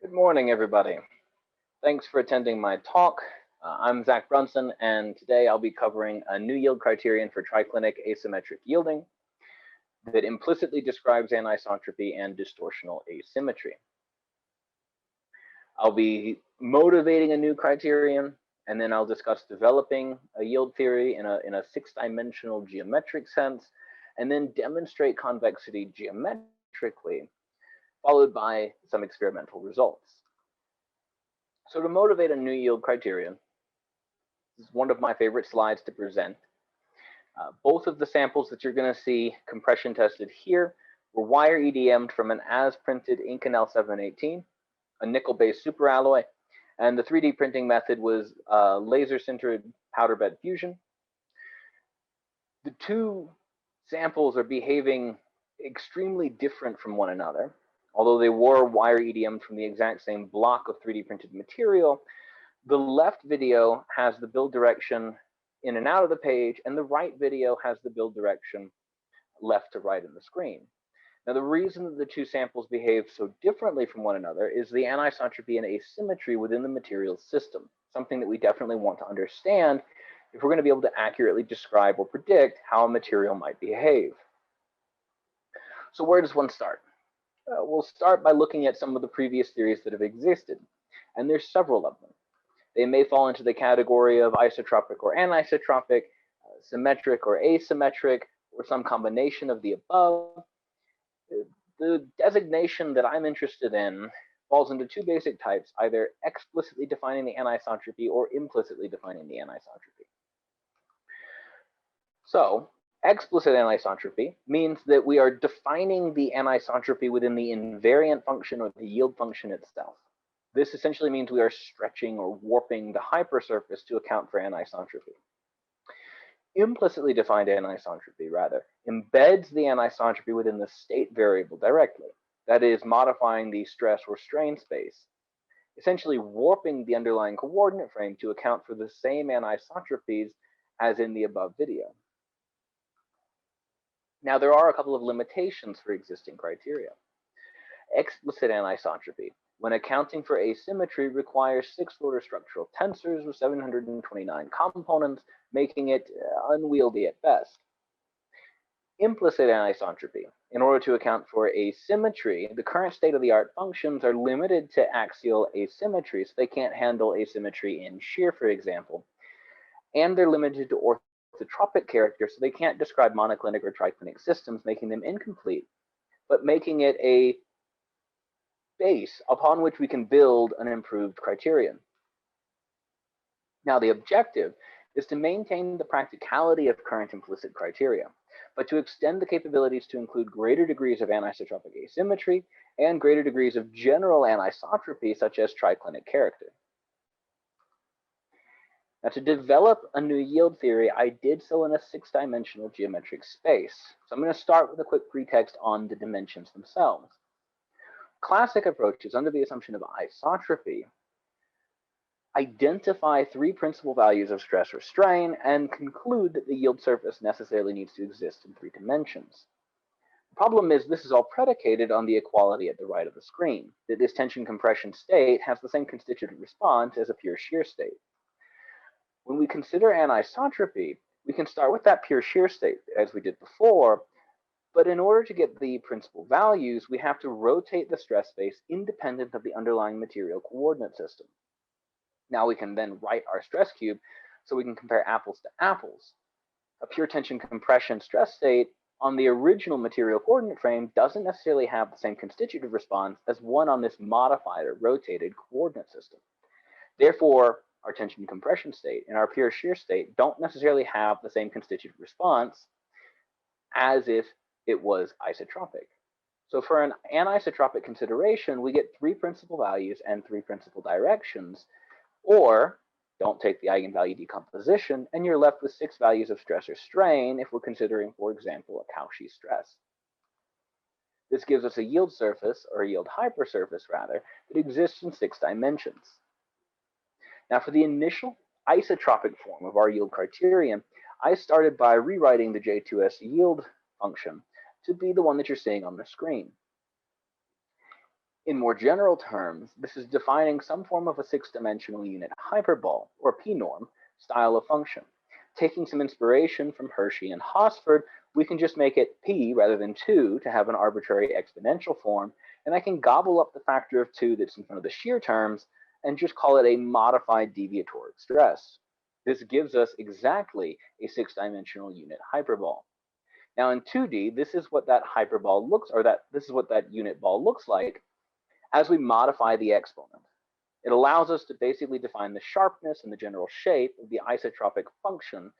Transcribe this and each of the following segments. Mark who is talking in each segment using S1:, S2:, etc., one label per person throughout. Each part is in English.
S1: Good morning, everybody. Thanks for attending my talk. I'm Zach Brunson, and today I'll be covering a new yield criterion for triclinic-asymmetric yielding that implicitly describes anisotropy and distortional asymmetry. I'll be motivating a new criterion, and then I'll discuss developing a yield theory in a six-dimensional geometric sense, and then demonstrate convexity geometrically, followed by some experimental results. So to motivate a new yield criterion, this is one of my favorite slides to present. Both of the samples that you're going to see compression tested here were wire EDM'd from an as-printed Inconel 718, a nickel-based superalloy, and the 3D printing method was laser-sintered powder bed fusion. The two samples are behaving extremely different from one another. Although they were wire EDM'd from the exact same block of 3D printed material, the left video has the build direction in and out of the page, and the right video has the build direction left to right in the screen. Now, the reason that the two samples behave so differently from one another is the anisotropy and asymmetry within the material system, something that we definitely want to understand if we're going to be able to accurately describe or predict how a material might behave. So where does one start? We'll start by looking at some of the previous theories that have existed, and there's several of them. They may fall into the category of isotropic or anisotropic, symmetric or asymmetric, or some combination of the above. The designation that I'm interested in falls into two basic types, either explicitly defining the anisotropy or implicitly defining the anisotropy. So, explicit anisotropy means that we are defining the anisotropy within the invariant function or the yield function itself. This essentially means we are stretching or warping the hypersurface to account for anisotropy. Implicitly defined anisotropy, rather, embeds the anisotropy within the state variable directly, that is, modifying the stress or strain space, essentially warping the underlying coordinate frame to account for the same anisotropies as in the above video. Now, there are a couple of limitations for existing criteria. Explicit anisotropy, when accounting for asymmetry, requires 6th-order structural tensors with 729 components, making it unwieldy at best. Implicit anisotropy, in order to account for asymmetry, the current state-of-the-art functions are limited to axial asymmetry, so they can't handle asymmetry in shear, for example, and they're limited to orthotropic characters, so they can't describe monoclinic or triclinic systems, making them incomplete, but making it a base upon which we can build an improved criterion. Now, the objective is to maintain the practicality of current implicit criteria, but to extend the capabilities to include greater degrees of anisotropic asymmetry and greater degrees of general anisotropy, such as triclinic character. Now, to develop a new yield theory, I did so in a 6-dimensional geometric space. So I'm going to start with a quick pretext on the dimensions themselves. Classic approaches, under the assumption of isotropy, identify 3 principal values of stress or strain and conclude that the yield surface necessarily needs to exist in 3 dimensions. The problem is this is all predicated on the equality at the right of the screen, that this tension compression state has the same constituent response as a pure shear state. When we consider anisotropy, we can start with that pure shear state as we did before, but in order to get the principal values, we have to rotate the stress space independent of the underlying material coordinate system. Now we can then write our stress cube so we can compare apples to apples. A pure tension compression stress state on the original material coordinate frame doesn't necessarily have the same constitutive response as one on this modified or rotated coordinate system. Therefore, our tension compression state and our pure shear state don't necessarily have the same constitutive response as if it was isotropic. So for an anisotropic consideration, we get 3 principal values and 3 principal directions, or don't take the eigenvalue decomposition, and you're left with 6 values of stress or strain if we're considering, for example, a Cauchy stress. This gives us a yield surface, or a yield hypersurface rather, that exists in 6 dimensions. Now, for the initial isotropic form of our yield criterion, I started by rewriting the J2S yield function to be the one that you're seeing on the screen. In more general terms, this is defining some form of a six-dimensional unit hyperbole, or p-norm, style of function. Taking some inspiration from Hershey and Hosford, we can just make it p rather than 2 to have an arbitrary exponential form, and I can gobble up the factor of 2 that's in front of the shear terms and just call it a modified deviatoric stress. This gives us exactly a six-dimensional unit hyperbole. Now in 2D, this is what that hyperbole looks, or this is what that unit ball looks like as we modify the exponent. It allows us to basically define the sharpness and the general shape of the isotropic function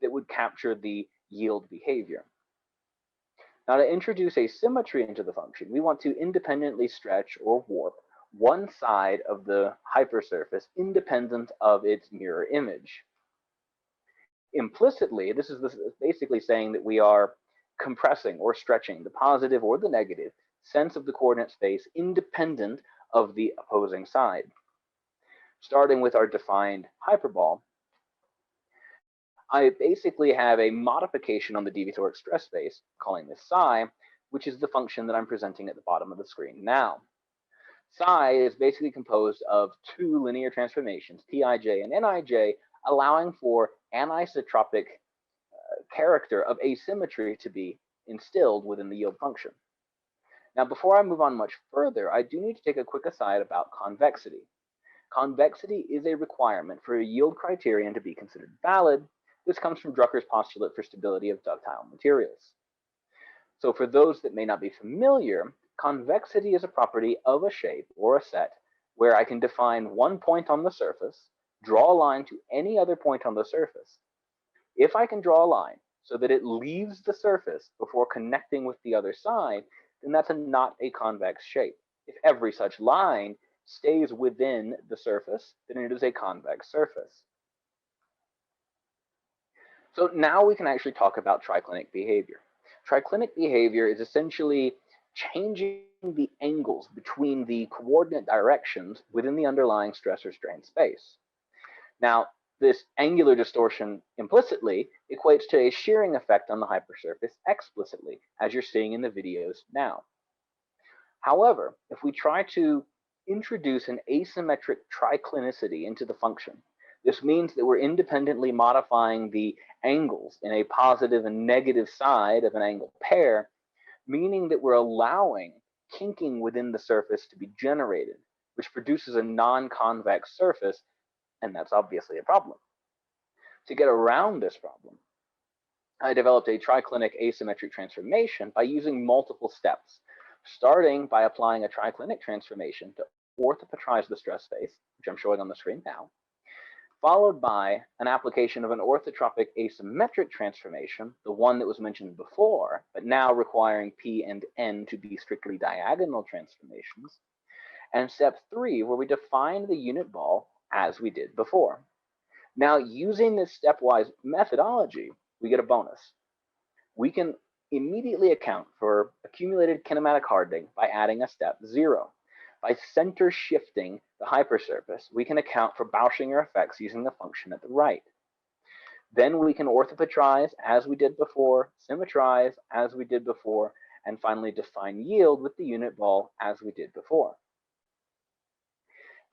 S1: that would capture the yield behavior. Now to introduce asymmetry into the function, we want to independently stretch or warp one side of the hypersurface independent of its mirror image. Implicitly, this is basically saying that we are compressing or stretching the positive or the negative sense of the coordinate space independent of the opposing side. Starting with our defined hyperbole, I basically have a modification on the deviatoric stress space, calling this psi, which is the function that I'm presenting at the bottom of the screen now. Psi is basically composed of two linear transformations, Tij and Nij, allowing for anisotropic character of asymmetry to be instilled within the yield function. Now, before I move on much further, I do need to take a quick aside about convexity. Convexity is a requirement for a yield criterion to be considered valid. This comes from Drucker's postulate for stability of ductile materials. So for those that may not be familiar, convexity is a property of a shape or a set where I can define one point on the surface, draw a line to any other point on the surface. If I can draw a line so that it leaves the surface before connecting with the other side, then that's not a convex shape. If every such line stays within the surface, then it is a convex surface. So now we can actually talk about triclinic behavior. Triclinic behavior is essentially changing the angles between the coordinate directions within the underlying stress or strain space. Now, this angular distortion implicitly equates to a shearing effect on the hypersurface explicitly, as you're seeing in the videos now. However, if we try to introduce an asymmetric triclinicity into the function, this means that we're independently modifying the angles in a positive and negative side of an angle pair, meaning that we're allowing kinking within the surface to be generated, which produces a non-convex surface, and that's obviously a problem. To get around this problem, I developed a triclinic asymmetric transformation by using multiple steps, starting by applying a triclinic transformation to orthopatrize the stress space, which I'm showing on the screen now, followed by an application of an orthotropic asymmetric transformation, the one that was mentioned before, but now requiring P and N to be strictly diagonal transformations, and step 3, where we define the unit ball as we did before. Now, using this stepwise methodology, we get a bonus. We can immediately account for accumulated kinematic hardening by adding a step 0. By center shifting the hypersurface, we can account for Bauschinger effects using the function at the right. Then we can orthopatrize as we did before, symmetrize as we did before, and finally define yield with the unit ball as we did before.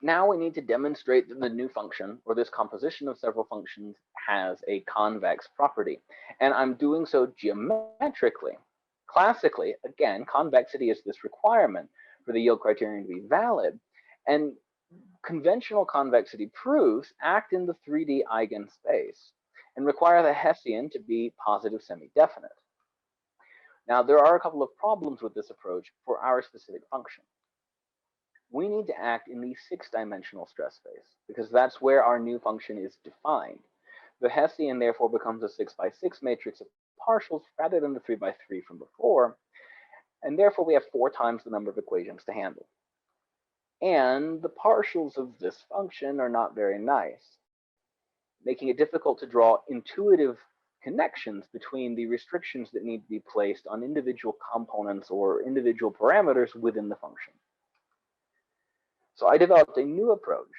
S1: Now we need to demonstrate that the new function, or this composition of several functions, has a convex property. And I'm doing so geometrically. Classically, again, convexity is this requirement for the yield criterion to be valid. And conventional convexity proofs act in the 3D eigenspace and require the Hessian to be positive semi-definite. Now, there are a couple of problems with this approach for our specific function. We need to act in the 6-dimensional stress space because that's where our new function is defined. The Hessian therefore becomes a 6x6 matrix of partials rather than the 3x3 from before, and therefore we have 4 times the number of equations to handle. And the partials of this function are not very nice, making it difficult to draw intuitive connections between the restrictions that need to be placed on individual components or individual parameters within the function. So I developed a new approach,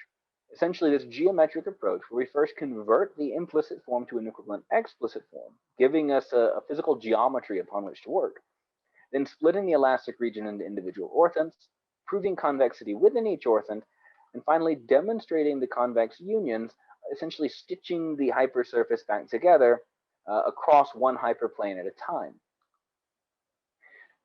S1: essentially this geometric approach where we first convert the implicit form to an equivalent explicit form, giving us a physical geometry upon which to work, then splitting the elastic region into individual orthants, proving convexity within each orthant, and finally demonstrating the convex unions, essentially stitching the hypersurface back together across one hyperplane at a time.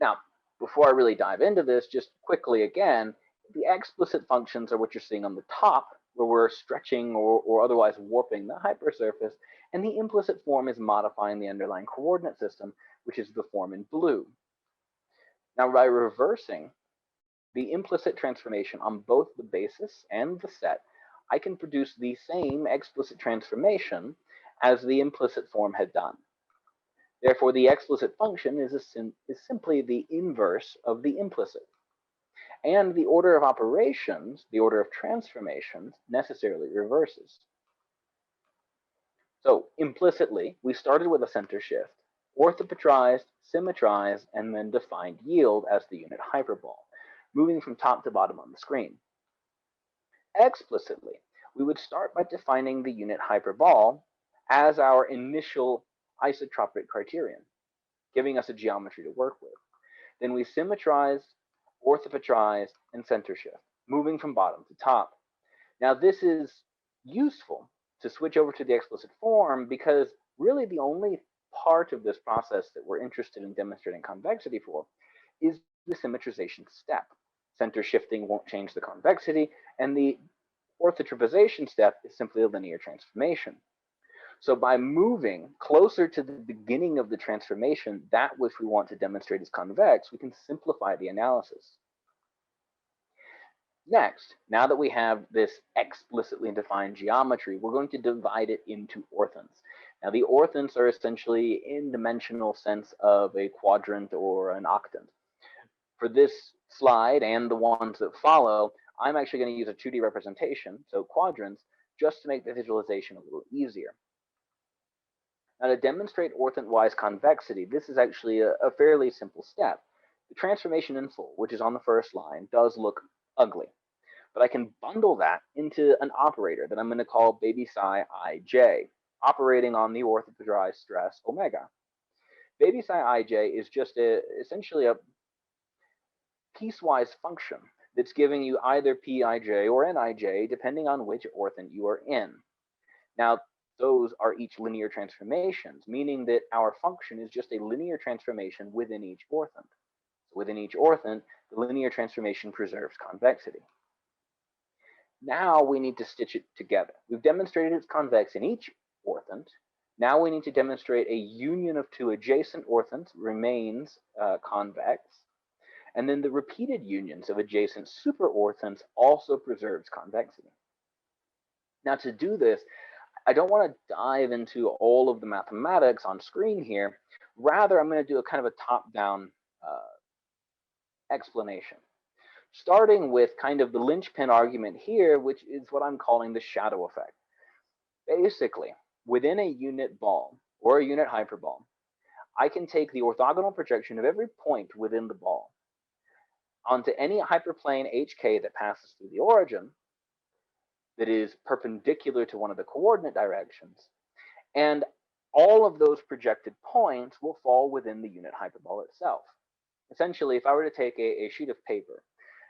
S1: Now, before I really dive into this, just quickly again, the explicit functions are what you're seeing on the top, where we're stretching or otherwise warping the hypersurface, and the implicit form is modifying the underlying coordinate system, which is the form in blue. Now, by reversing the implicit transformation on both the basis and the set, I can produce the same explicit transformation as the implicit form had done. Therefore, the explicit function is simply the inverse of the implicit. And the order of operations, the order of transformations, necessarily reverses. So implicitly, we started with a center shift, orthopatrized, symmetrized, and then defined yield as the unit hyperball, moving from top to bottom on the screen. Explicitly, we would start by defining the unit hyperball as our initial isotropic criterion, giving us a geometry to work with. Then we symmetrize, orthopatrize, and center shift, moving from bottom to top. Now, this is useful to switch over to the explicit form because really the only part of this process that we're interested in demonstrating convexity for is the symmetrization step. Center shifting won't change the convexity, and the orthotropization step is simply a linear transformation. So by moving closer to the beginning of the transformation, that which we want to demonstrate is convex, we can simplify the analysis. Next, now that we have this explicitly defined geometry, we're going to divide it into orthants. Now, the orthants are essentially in dimensional sense of a quadrant or an octant. For this slide and the ones that follow, I'm actually going to use a 2D representation, so quadrants, just to make the visualization a little easier. Now, to demonstrate Orthant-wise convexity, this is actually a fairly simple step. The transformation in full, which is on the first line, does look ugly, but I can bundle that into an operator that I'm going to call baby psi ij, operating on the orthopatrized stress omega. Baby psi ij is just essentially a piecewise function that's giving you either pij or nij, depending on which orthant you are in. Now, those are each linear transformations, meaning that our function is just a linear transformation within each orthant. So within each orthant, the linear transformation preserves convexity. Now we need to stitch it together. We've demonstrated it's convex in each orthant. Now we need to demonstrate a union of two adjacent orthants remains convex. And then the repeated unions of adjacent superorthants also preserves convexity. Now, to do this, I don't want to dive into all of the mathematics on screen here. Rather, I'm going to do a kind of a top-down explanation, starting with kind of the linchpin argument here, which is what I'm calling the shadow effect. Basically, within a unit ball or a unit hyperball, I can take the orthogonal projection of every point within the ball onto any hyperplane HK that passes through the origin that is perpendicular to one of the coordinate directions, and all of those projected points will fall within the unit hyperball itself. Essentially, if I were to take a sheet of paper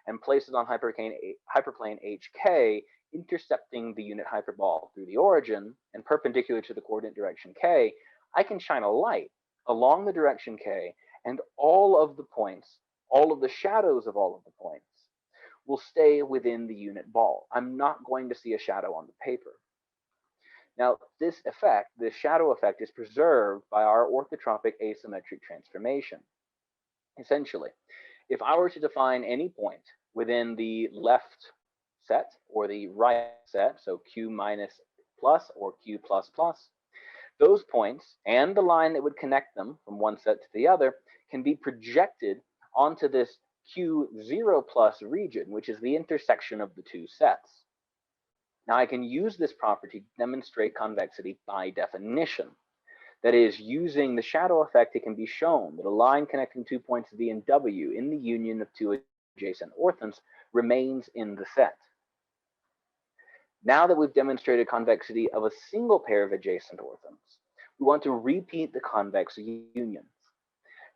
S1: and place it on hyperplane HK, intercepting the unit hyperball through the origin and perpendicular to the coordinate direction K, I can shine a light along the direction K, and all of the points, all of the shadows of all of the points, will stay within the unit ball. I'm not going to see a shadow on the paper. Now, this effect, this shadow effect, is preserved by our orthotropic asymmetric transformation. Essentially, if I were to define any point within the left set or the right set, so Q minus plus or Q plus plus, those points and the line that would connect them from one set to the other can be projected onto this Q0 plus region, which is the intersection of the two sets. Now, I can use this property to demonstrate convexity by definition. That is, using the shadow effect, it can be shown that a line connecting 2 points V and W in the union of two adjacent orthants remains in the set. Now that we've demonstrated convexity of a single pair of adjacent orthants, we want to repeat the convex unions.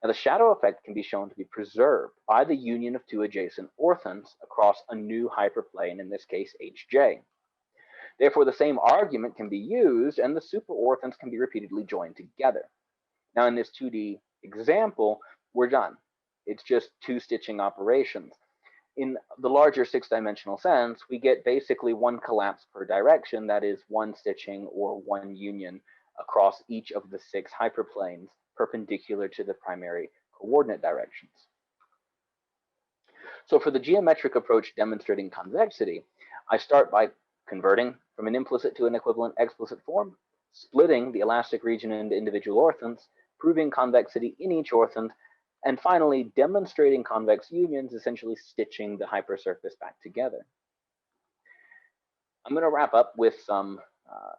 S1: Now, the shadow effect can be shown to be preserved by the union of two adjacent orthants across a new hyperplane, in this case, HJ. Therefore, the same argument can be used and the superorthants can be repeatedly joined together. Now, in this 2D example, we're done. It's just two stitching operations. In the larger six-dimensional sense, we get basically one collapse per direction, that is one stitching or one union across each of the six hyperplanes perpendicular to the primary coordinate directions. So for the geometric approach demonstrating convexity, I start by converting from an implicit to an equivalent explicit form, splitting the elastic region into individual orthants, proving convexity in each orthant, and finally demonstrating convex unions, essentially stitching the hypersurface back together. I'm going to wrap up with some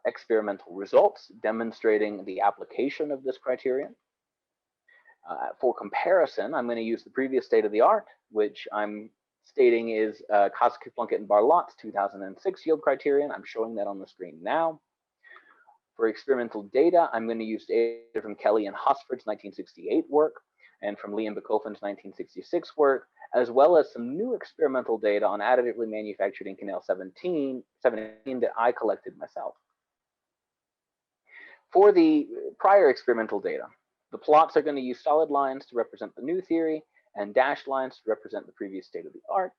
S1: experimental results demonstrating the application of this criterion. For comparison, I'm going to use the previous state of the art, which I'm stating is Kosky, Plunkett, and Barlott's 2006 yield criterion. I'm showing that on the screen now. For experimental data, I'm going to use data from Kelly and Hosford's 1968 work and from Lee and Bacofen's 1966 work, as well as some new experimental data on additively manufactured Inconel 17 that I collected myself. For the prior experimental data, the plots are going to use solid lines to represent the new theory and dashed lines to represent the previous state of the art.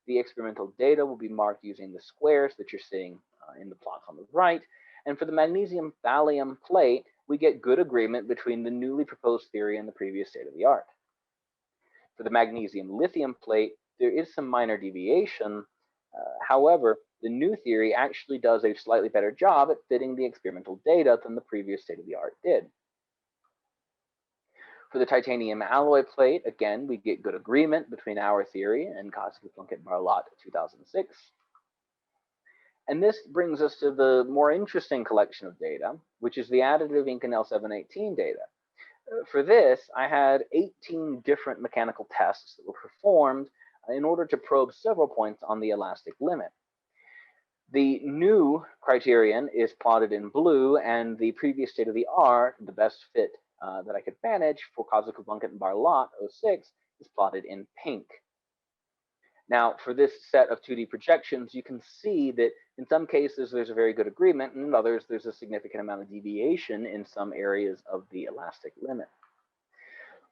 S1: The experimental data will be marked using the squares that you're seeing in the plots on the right. And for the magnesium thallium plate, we get good agreement between the newly proposed theory and the previous state of the art. For the magnesium lithium plate, there is some minor deviation. However, the new theory actually does a slightly better job at fitting the experimental data than the previous state of the art did. For the titanium alloy plate, again, we get good agreement between our theory and Kosky, Plunkett, Barlott 2006. And this brings us to the more interesting collection of data, which is the additive Inconel 718 data. For this, I had 18 different mechanical tests that were performed in order to probe several points on the elastic limit. The new criterion is plotted in blue, and the previous state of the art, the best fit that I could manage for Kosky, Plunkett, and Barlott 06, is plotted in pink. Now, for this set of 2D projections, you can see that in some cases there's a very good agreement, and in others there's a significant amount of deviation in some areas of the elastic limit.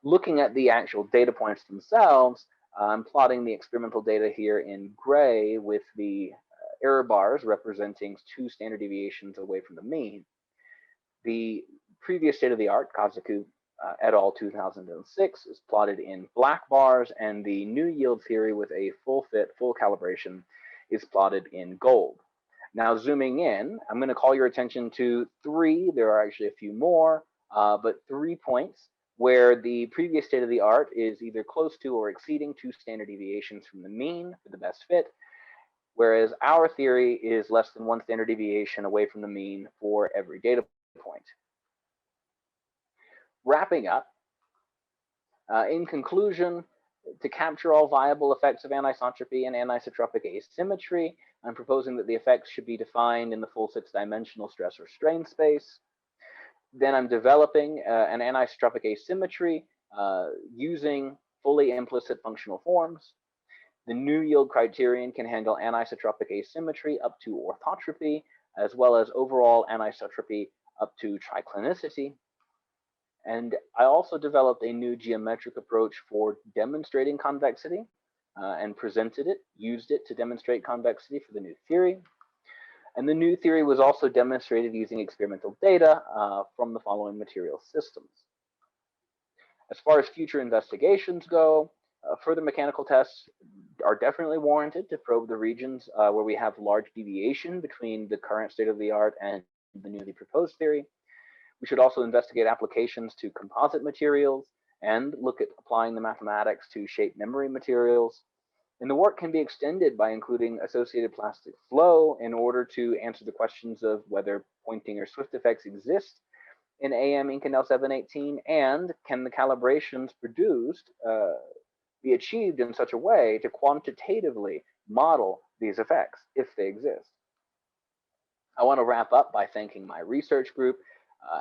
S1: Looking at the actual data points themselves, I'm plotting the experimental data here in gray with the error bars representing two standard deviations away from the mean. The previous state of the art, Kosky et al. 2006, is plotted in black bars, and the new yield theory with a full fit, full calibration is plotted in gold. Now, zooming in, I'm going to call your attention to three, there are actually a few more, but 3 points where the previous state of the art is either close to or exceeding two standard deviations from the mean for the best fit, whereas our theory is less than one standard deviation away from the mean for every data point. Wrapping up, in conclusion, to capture all viable effects of anisotropy and anisotropic asymmetry, I'm proposing that the effects should be defined in the full six-dimensional stress or strain space. Then I'm developing an anisotropic asymmetry using fully implicit functional forms. The new yield criterion can handle anisotropic asymmetry up to orthotropy, as well as overall anisotropy up to triclinicity. And I also developed a new geometric approach for demonstrating convexity and presented it, used it to demonstrate convexity for the new theory. And the new theory was also demonstrated using experimental data from the following material systems. As far as future investigations go, further mechanical tests are definitely warranted to probe the regions where we have large deviation between the current state of the art and the newly proposed theory. We should also investigate applications to composite materials and look at applying the mathematics to shape memory materials. And the work can be extended by including associated plastic flow in order to answer the questions of whether pointing or Swift effects exist in AM Inconel 718, and can the calibrations produced be achieved in such a way to quantitatively model these effects if they exist. I want to wrap up by thanking my research group,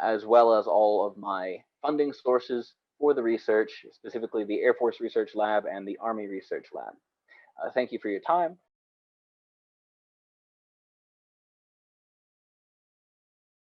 S1: as well as all of my funding sources for the research, specifically the Air Force Research Lab and the Army Research Lab. Thank you for your time.